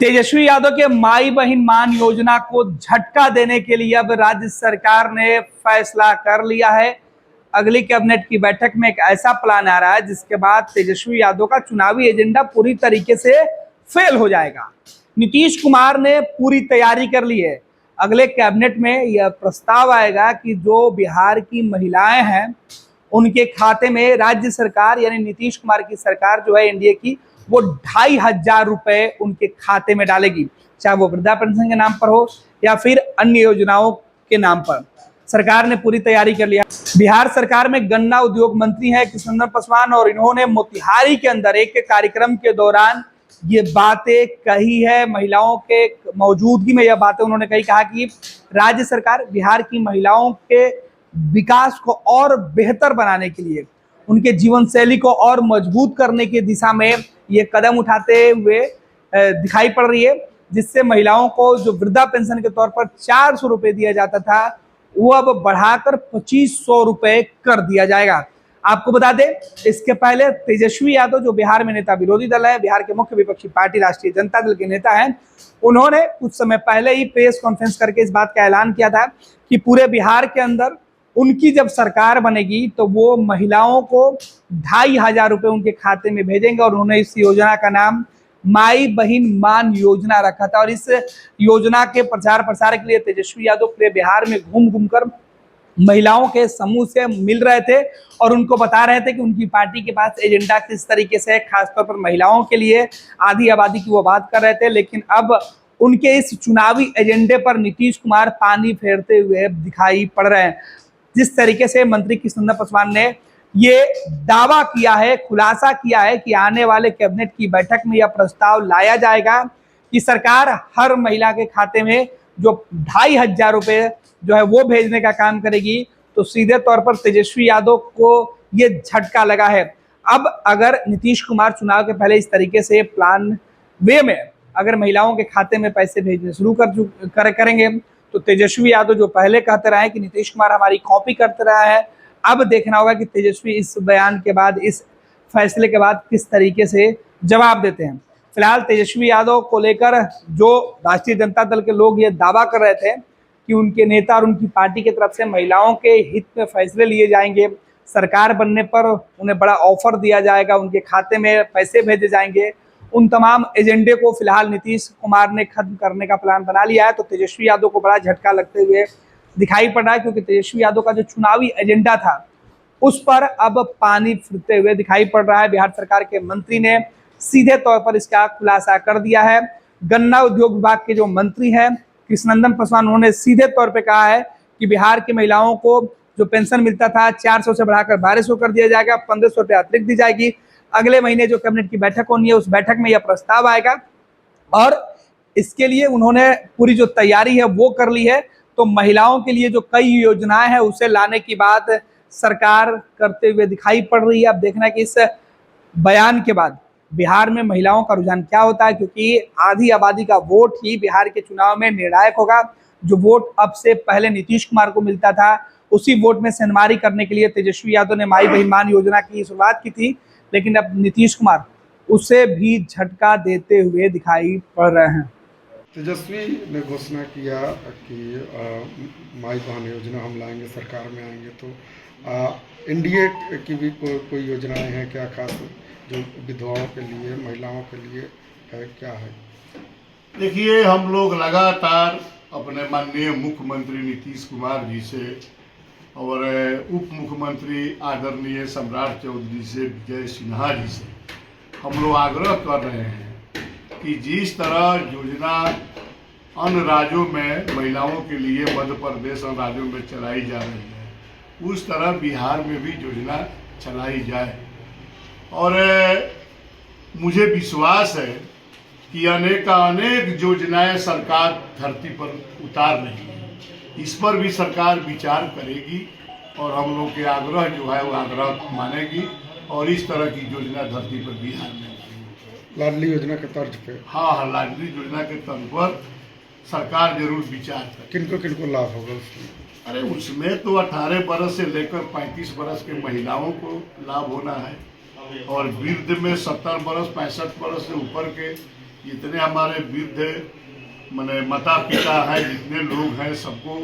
तेजस्वी यादव के माई बहन मान योजना को झटका देने के लिए अब राज्य सरकार ने फैसला कर लिया है। अगली कैबिनेट की बैठक में एक ऐसा प्लान आ रहा है जिसके बाद तेजस्वी यादव का चुनावी एजेंडा पूरी तरीके से फेल हो जाएगा। नीतीश कुमार ने पूरी तैयारी कर ली है। अगले कैबिनेट में यह प्रस्ताव आएगा कि जो बिहार की महिलाएं हैं उनके खाते में राज्य सरकार यानी नीतीश कुमार की सरकार जो है एनडीए की, वो 2,500 रुपए उनके खाते में डालेगी, चाहे वो वृद्धा पेंशन के नाम पर हो या फिर अन्य योजनाओं के नाम पर। सरकार ने पूरी तैयारी कर लिया। बिहार सरकार में गन्ना उद्योग मंत्री हैं कृष्णनंदन पासवान, और इन्होंने मोतिहारी के अंदर एक कार्यक्रम के दौरान ये बातें कही है। महिलाओं के मौजूदगी में यह बातें उन्होंने कहा कि राज्य सरकार बिहार की महिलाओं के विकास को और बेहतर बनाने के लिए, उनके जीवन शैली को और मजबूत करने की दिशा में ये कदम उठाते हुए दिखाई पड़ रही है, जिससे महिलाओं को जो वृद्धा पेंशन के तौर पर 400 रुपए दिया जाता था वो अब बढ़ाकर 2500 रुपए कर दिया जाएगा। आपको बता दें, इसके पहले तेजस्वी यादव जो बिहार में नेता विरोधी दल है, बिहार के मुख्य विपक्षी पार्टी राष्ट्रीय जनता दल के नेता हैं, उन्होंने कुछ समय पहले ही प्रेस कॉन्फ्रेंस करके इस बात का ऐलान किया था कि पूरे बिहार के अंदर उनकी जब सरकार बनेगी तो वो महिलाओं को 2,500 रुपए उनके खाते में भेजेंगे, और उन्होंने इस योजना का नाम माई बहन मान योजना रखा था। और इस योजना के प्रचार प्रसार के लिए तेजस्वी यादव पूरे बिहार में घूम घूम कर महिलाओं के समूह से मिल रहे थे और उनको बता रहे थे कि उनकी पार्टी के पास एजेंडा किस तरीके से है, खासतौर पर महिलाओं के लिए, आधी आबादी की वो बात कर रहे थे। लेकिन अब उनके इस चुनावी एजेंडे पर नीतीश कुमार पानी फेरते हुए दिखाई पड़ रहे हैं। जिस तरीके से मंत्री कृष्णनंदन पासवान ने ये दावा किया है, खुलासा किया है कि आने वाले कैबिनेट की बैठक में यह प्रस्ताव लाया जाएगा कि सरकार हर महिला के खाते में जो 2,500 रुपए जो है वो भेजने का काम करेगी, तो सीधे तौर पर तेजस्वी यादव को ये झटका लगा है। अब अगर नीतीश कुमार चुनाव के पहले इस तरीके से प्लान वे में अगर महिलाओं के खाते में पैसे भेजने शुरू करेंगे तो तेजस्वी यादव जो पहले कहते रहे कि नीतीश कुमार हमारी कॉपी करते रहा है, अब देखना होगा कि तेजस्वी इस बयान के बाद, इस फैसले के बाद किस तरीके से जवाब देते हैं। फिलहाल तेजस्वी यादव को लेकर जो राष्ट्रीय जनता दल के लोग ये दावा कर रहे थे कि उनके नेता और उनकी पार्टी की तरफ से महिलाओं के हित में फैसले लिए जाएंगे, सरकार बनने पर उन्हें बड़ा ऑफर दिया जाएगा, उनके खाते में पैसे भेजे जाएंगे, उन तमाम एजेंडे को फिलहाल नीतीश कुमार ने खत्म करने का प्लान बना लिया है। तो तेजस्वी यादव को बड़ा झटका लगते हुए दिखाई पड़ रहा है, क्योंकि तेजस्वी यादव का जो चुनावी एजेंडा था उस पर अब पानी फिरते हुए दिखाई पड़ रहा है। बिहार सरकार के मंत्री ने सीधे तौर पर इसका खुलासा कर दिया है। गन्ना उद्योग विभाग के जो मंत्री हैं कृष्णनंदन पासवान, उन्होंने सीधे तौर पर कहा है कि बिहार की महिलाओं को जो पेंशन मिलता था 400 से बढ़ाकर 1,200 कर दिया जाएगा, 1,500 रुपये अतिरिक्त दी जाएगी। अगले महीने जो कैबिनेट की बैठक होनी है उस बैठक में यह प्रस्ताव आएगा, और इसके लिए उन्होंने पूरी जो तैयारी है वो कर ली है। तो महिलाओं के लिए जो कई योजनाएं हैं उसे लाने की बात सरकार करते हुए दिखाई पड़ रही है। अब देखना है कि इस बयान के बाद बिहार में महिलाओं का रुझान क्या होता है, क्योंकि आधी आबादी का वोट ही बिहार के चुनाव में निर्णायक होगा। जो वोट अब से पहले नीतीश कुमार को मिलता था उसी वोट में सेंधमारी करने के लिए तेजस्वी यादव ने माई बहन मान योजना की शुरुआत की थी, लेकिन अब नीतीश कुमार उसे भी झटका देते हुए दिखाई पड़ रहे हैं। तेजस्वी ने घोषणा किया कि माई बहन योजना हम लाएंगे, सरकार में आएंगे, तो एनडीए की भी कोई योजनाएं हैं क्या खास, जो विधवाओं के लिए, महिलाओं के लिए है, क्या है? देखिए, हम लोग लगातार अपने माननीय मुख्यमंत्री नीतीश कुमार जी से और उप मुख्यमंत्री आदरणीय सम्राट चौधरी से, विजय सिन्हा जी से हम लोग आग्रह कर रहे हैं कि जिस तरह योजना अन्य राज्यों में महिलाओं के लिए मध्य प्रदेश अन्य राज्यों में चलाई जा रही है, उस तरह बिहार में भी योजना चलाई जाए। और मुझे विश्वास है कि अनेक योजनाएं सरकार धरती पर उतार रही है, इस पर भी सरकार विचार करेगी और हम लोग के आग्रह जो है वो आग्रह मानेगी, और इस तरह की योजना धरती पर बिहार में लाडली योजना के तर्ज पे। हाँ, लाडली योजना के तर्ज पर सरकार जरूर विचार करे। किनको लाभ होगा उसमें? अरे उसमें तो 18 बरस से लेकर 35 बरस के महिलाओं को लाभ होना है, और वृद्ध में 70 बरस 65 बरस से ऊपर के जितने हमारे वृद्ध माने माता पिता हैं, जितने लोग हैं, सबको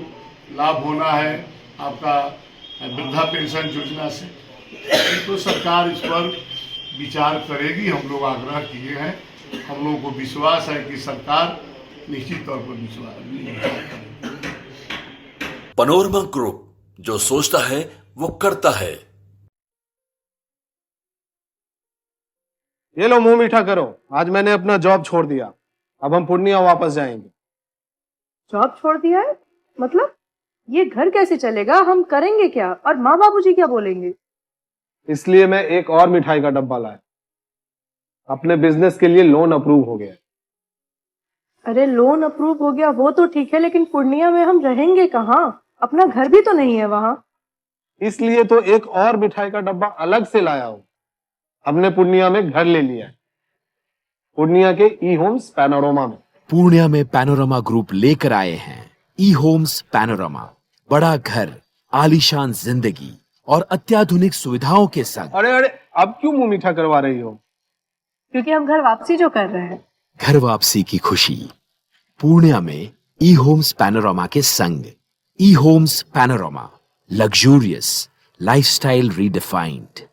लाभ होना है आपका वृद्धा पेंशन योजना से। तो सरकार इस पर विचार करेगी, हम लोग आग्रह किए हैं। हम लोगों को विश्वास है कि सरकार निश्चित तौर पर विचार करेगी। पैनोरमा ग्रुप, जो सोचता है वो करता है। ये लो, मुंह मीठा करो। आज मैंने अपना जॉब छोड़ दिया, अब हम पूर्णिया वापस जाएंगे। जॉब छोड़ दिया है? मतलब ये घर कैसे चलेगा? हम करेंगे क्या? और माँ बाबूजी क्या बोलेंगे? इसलिए मैं एक और मिठाई का डब्बा लाया। अपने बिजनेस के लिए लोन अप्रूव हो गया। अरे लोन अप्रूव हो गया वो तो ठीक है, लेकिन पूर्णिया में हम रहेंगे कहाँ? अपना घर भी तो नहीं है वहाँ। इसलिए तो एक और मिठाई का डब्बा अलग से लाया हूँ। हमने पूर्णिया में घर ले लिया है, पूर्णिया के ई होम्स पैनोरमा में। पूर्णिया में पैनोरमा ग्रुप लेकर आए हैं ई होम्स पैनोरमा। बड़ा घर, आलीशान जिंदगी और अत्याधुनिक सुविधाओं के संग। अरे अरे, अब क्यों मुंह मीठा करवा रही हो? क्योंकि हम घर वापसी जो कर रहे हैं। घर वापसी की खुशी पूर्णिया में ई होम्स पैनोरमा के संग। ई Homes Panorama, luxurious lifestyle redefined.